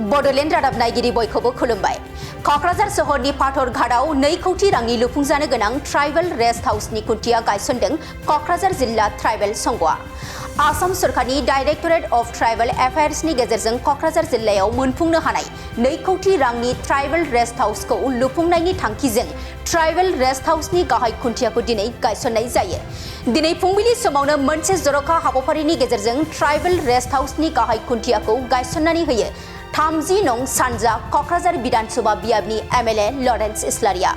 बडलेण्ड रादाब नायगिरि बयखौबो खुलुमबाय। कक्राझार सहरनि पाथर घाटआव 2 कौटि रांनि लुफुंजानो गोनां ट्राइबेल रेस्ट हाउसनि खुन्थिया गायसनदों कक्राझार जिल्ला ट्राइबेल संघआ। आसाम सरकारनि डाइरेक्टरेट अफ ट्राइबेल एफेयार्सनि गेजेरजों कक्राझार जिल्लायाव मोनफुंनो हानाय 2 कौटि रांनि ट्राइबेल रेस्ट हाउसखौ लुफुंनायनि थांखिजों ट्राइबेल रेस्ट हाउसनि गाहाय खुन्थियाखौ दिनै गायसननाय जायो। दिनै फुंबिलि समावनो मोनसे जर'खा हाबाफारिनि गेजेरजों ट्राइबेल रेस्ट हाउसनि गाहाय खुन्थियाखौ गायसननानै होयो 30 नं सानजा कक्राझार विधानसभा बियाबनि एमएलए लरेन्स इस्लारिया।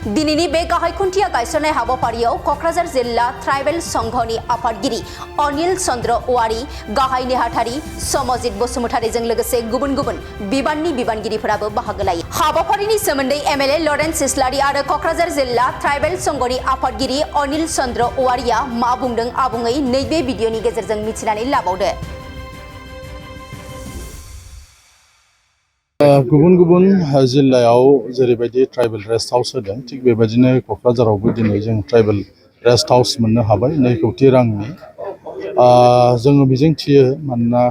दिनैनि बे गाहाय खुन्थिया गायसननाय हाबाफारियाव कक्राझार जिल्ला ट्राइबेल संघनि आफादगिरि अनिल चन्द्र औवारी, गाहाय नेहाथारि समजित बसुमतारीजों लोगोसे गुबुन गुबुन बिबाननि बिबानगिरिफोराबो बाहागो लायो। हाबाफारिनि सोमोन्दै एमएलए लरेन्स इस्लारि आरो कक्राझार जिल्ला ट्राइबेल संघनि आफादगिरि अनिल चन्द्र औवारीया मा बुंदों आबुङै नैबे भिडिअनि गेजेरजों मिथिनानै लाबावदो। गुबुन गुबुन जिल्लायाव जेरैबायदि ट्राइबेल रेस्ट हाउस होदों थिग बेबायदिनो कक्राझारावबो दिनै जों ट्राइबेल रेस्ट हाउस मोननो हाबाय 2 कौटि रांनि। जोङो मिजिंथियो मानोना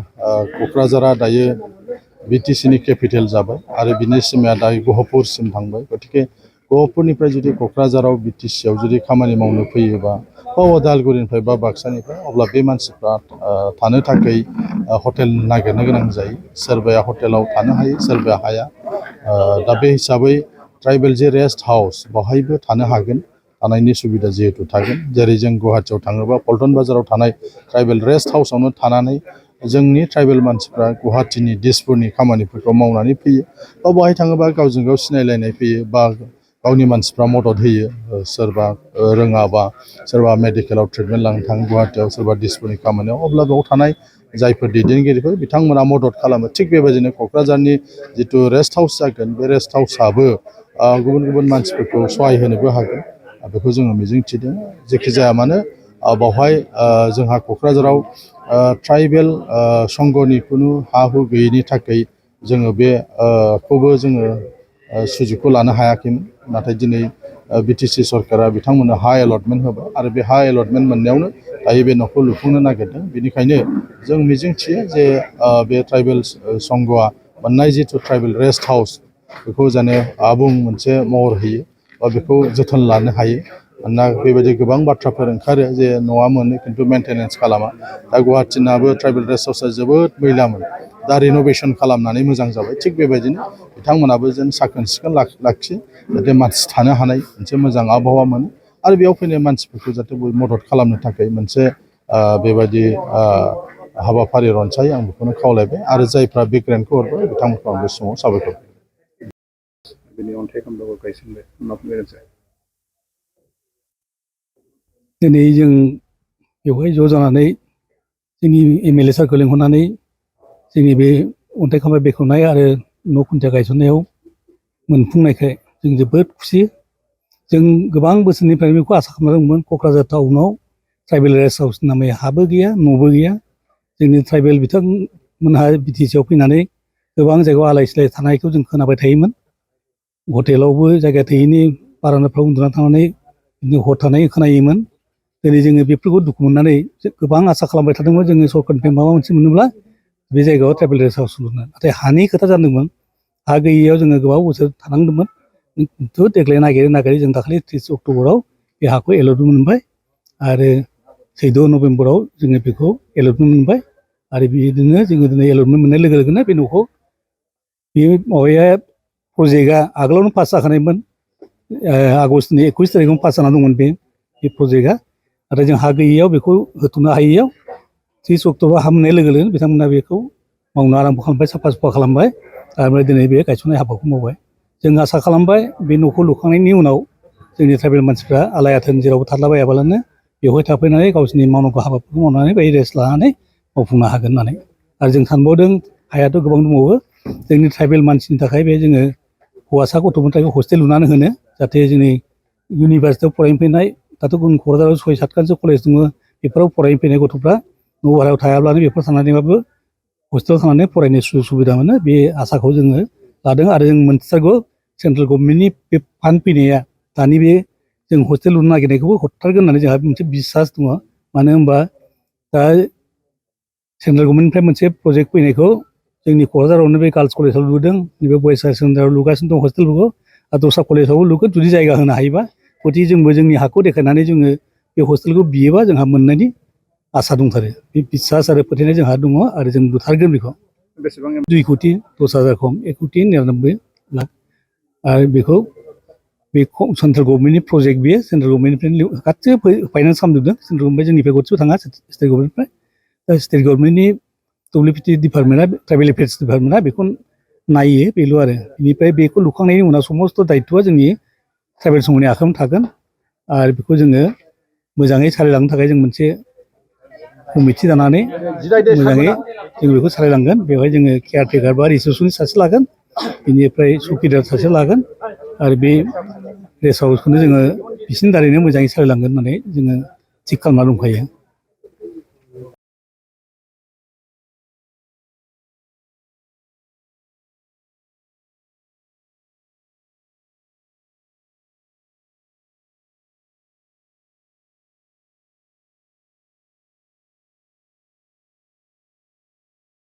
कक्राझारा दायो बिटिसिनि केपिटेल जाबाय आरो बिनि सिमाया दायो गहपुरसिम थांबाय। गतिके गहपुरनिफ्राय जुदि कक्राझाराव बिटिसियाव जुदि खामानि मावनो फैयोबा बा उदालगुरिनिफ्राय बा बाक्सानिफ्राय अब्ला बे मानसिफ्रा थानो थाखाय हटेल नागिरनो गोनां जायो। सोरबाया हटेलाव थानो हायो, सोरबाया हाया। दा बे हिसाबै ट्राइबेल जे रेस्ट हाउस बेवहायबो थानो हागोन, थानायनि सुबिदा जिहेतु थागोन। जेरै जों गुवाहाटियाव थाङोबा पल्टन बाजाराव थानाय ट्राइबेल रेस्ट हाउसआवनो थानानै जोंनि ट्राइबेल मानसिफ्रा गुवाहाटिनि दिसपुरनि खामानिफोरखौ मावनानै फैयो। बा बेवहाय थाङोबा गावजों गाव सिनायलायनाय फैयो बा गावनि मानसिफ्रा मदद होयो। सोरबा रोङाबा सोरबा मेडिकेलाव ट्रिटमेन्ट लानो थाङो गुवाहाटियाव, सोरबा दिसपुरनि खामानियाव, अब्ला बेयाव थानाय जायफोर दैदेनगिरिफोर बिथांमोना मदद खालामो। थिग बेबायदिनो कक्राझारनि जिथु रेस्ट हाउस जागोन बे रेस्ट हाउसआबो गुबुन गुबुन मानसिफोरखौ सहाय होनोबो हागोन। बेखौ जोङो मिजिंथिदों। जेखि जाया मानो बावहाय जोंहा कक्राझाराव ट्राइबेल संघनि खुनु हा हु गैयैनि थाखाय जोङो बेखौबो जोङो सुजुगखौ लानो हायाखैमोन। नाथाय दिनै बिटिसि सरकारा बिथांमोननो हा एलटमेन्ट होबाय आरो बे हा एलटमेन्ट मोननायावनो दायो बे न'खौ लुफुंनो नागिरदों। बेनिखायनो जों मिजिंथियो जे बे ट्राइबेल संघआ मोननाय जिथु ट्राइबेल रेस्ट हाउस बेखौ जाने आबुं मोनसे महर होयो बा बेखौ जोथोन लानो हायो। मानोना बेबायदि गोबां बाथ्राफोर ओंखारो जे न'आ मोनो खिन्थु मेनटेनेन्स खालामा। दा गुवाहाटिनाबो ट्राइबेल रेस्ट हाउसआ जोबोद मैलामोन, दा रिन'भेसन खालामनानै मोजां जाबाय। थिग बेबायदिनो बिथांमोनाबो जेन साखोन सिखोन लाखियो, जाहाथे मानसि थानो हानाय मोनसे मोजां आबहावा मोनो आरो बेयाव फैनाय मानसिफोरखौ जाहाथे मदद खालामनो थाखाय मोनसे बेबायदि हाबाफारि रनसायो। आं बेखौनो खावलायबाय आरो जायफ्रा बे ग्रेन्टखौ हरबाय बिथांमोनखौ आं बे समाव साबायखर। दिनै जों बेवहाय ज' जानानै जोंनि एमएलए सारखौ लिंहरनानै जोंनि बे अन्थाइ खाम्फा बेखेवनाय आरो न' खुन्थिया गायसननायाव मोनफुंनायखाय जों जोबोद खुसि। जों गोबां बोसोरनिफ्राय बेखौ आसा खालामना दंमोन। कक्राझार टाउनाव ट्राइबेल रेस्ट हाउस नामै हाबो गैया, न'बो गैया। जोंनि ट्राइबेल बिथांमोनहा बिटिसिआव फैनानै गोबां जायगायाव आलाय सिलाय थानायखौ जों खोनाबाय थायोमोन। हटेलावबो जायगा थोयैनि बारान्दाफ्राव उन्दुना थानानै हर थानाय खोनायोमोन। दिनै जोङो बेफोरखौ दुखु मोननानै गोबां आसा खालामबाय थादोंमोन जोङो सरकारनिफ्राय माबा मोनसे मोनोब्ला बे जायगायाव ट्राइबेल रेस्ट हाउस लुनो। नाथाय हानि खोथा जादोंमोन। हा गैयैयाव जोङो गोबाव बोसोर थानांदोंमोन। खिन्थु देग्लाय नागिरै जों दाखालि 30 अक्ट'बराव बे हाखौ एलटमेन्ट मोनबाय आरो 14 नभेम्बराव जोङो बेखौ एलटमेन्ट मोनबाय आरो बिदिनो जोङो दिनै एलटमेन्ट मोननाय लोगो लोगोनो बे न'खौ बे माबाया प्रजेक्टआ आगोलावनो पास जाखानायमोन। आगष्टनि 21 तारिखआवनो पास जाना दंमोन बे प्रजेक्टआ। नाथाय जों हा गैयैयाव बेखौ होथ'नो हायैयाव 30 अक्ट'बर हा मोननाय लोगो लोगोनो बिथांमोना बेखौ मावनो आराम्भ खालामबाय, साफा सुफा खालामबाय आरो दिनै बे गायसननाय हाबाखौ मावबाय। जों आसा खालामबाय बे न'खौ लुखांनायनि उनाव जोंनि ट्राइबेल मानसिफ्रा आलाय आथोन जेरावबो थादलाबायाबालानो बेवहाय थाफैनानै गावसोरनि मावनांगौ हाबाफोरखौ मावनानै बाय रेस्ट लानानै मावफुंनो हागोन होननानै। आरो जों सानबावदों हायाथ' गोबां दंबावो। जोंनि ट्राइबेल मानसिनि थाखाय बे जोङो हौवासा गथ'फोरनि थाखाय हस्टेल लुनानै होनो, जाहाथे जोंनि इउनिभारसिटियाव फरायनो फैनाय दाथ' क'क्राझाराव 6-7खानसो कलेज दङ, बेफोराव फरायनो फैनाय गथ'फ्रा न' भारायाव थायाब्लानो बेफोराव थानानैबाबो हस्टेलाव थानानै फरायनो सुबिदा मोनो। बे आसाखौ जोङो लादों आरो जों मोनथिथारगौ सेन्ट्रेल गभर्नमेन्टनि बे फान्ड फैनाया दानि बे जों हस्टेल लुनो नागिरनायखौबो हरथारगोन होननानै जोंहा मोनसे बिसास दङ। मानो होनबा दा सेन्ट्रेल गभर्नमेन्टनिफ्राय मोनसे प्रजेक्ट फैनायखौ जोंनि क'क्राझारावनो बे गार्लस कलेजाव लुदों नैबे बयस हायार सेकेन्डारियाव लुगासिनो दं हस्टेलफोरखौ आरो दस्रा कलेजावबो लुगोन जुदि जायगा होनो हायोबा गतिके जोंबो जोंनि हाखौ देखायनानै जोङो बे हस्टेलखौ बियोबा जोंहा मोननायनि आसा दंथारो बे बिसास आरो फोथायनाय जोंहा दङ आरो जों लुथारगोन बेखौ 2 कोटि 10,000 खम 1 कोटि 99 लाख आरो बेखौ बे सेन्ट्रेल गभर्नमेन्टनि प्रजेक्ट बेयो सेन्ट्रेल गभर्नमेन्टनिफ्राय गासैबो फाइनान्स खालामजोबदों सेन्ट्रेल गभर्नमेन्ट जोंनिफ्राय गरसेबो थाङा स्टेट गभर्नमेन्टनिफ्राय दा स्टेट गभर्नमेन्टनि डब्लिउपिटि डिपार्टमेन्टआ ट्राइबेल एफेयार्स डिपार्टमेन्टआ बेखौ नायो बेल' आरो बेनिफ्राय बेखौ लुखांनायनि उनाव समस्त दायित्वआ जोंनि ट्राइबेल समूहनि आखायावनो थागोन आरो बेखौ जोङो मोजाङै सालायलांनो थाखाय जों मोनसे कमिटि दानानै मोजाङै जों बेखौ सालायलांगोन बेवहाय जोङो केयारटेकार बा रिसेपसनिस्ट सासे लागोन बेनिफ्राय सुकिदार सासे लागोन आरो बे रेस्ट हाउसखौनो जोङो बिसिनि दारैनो मोजाङै सालायलांगोन होननानै जोङो थिग खालामना दंखायो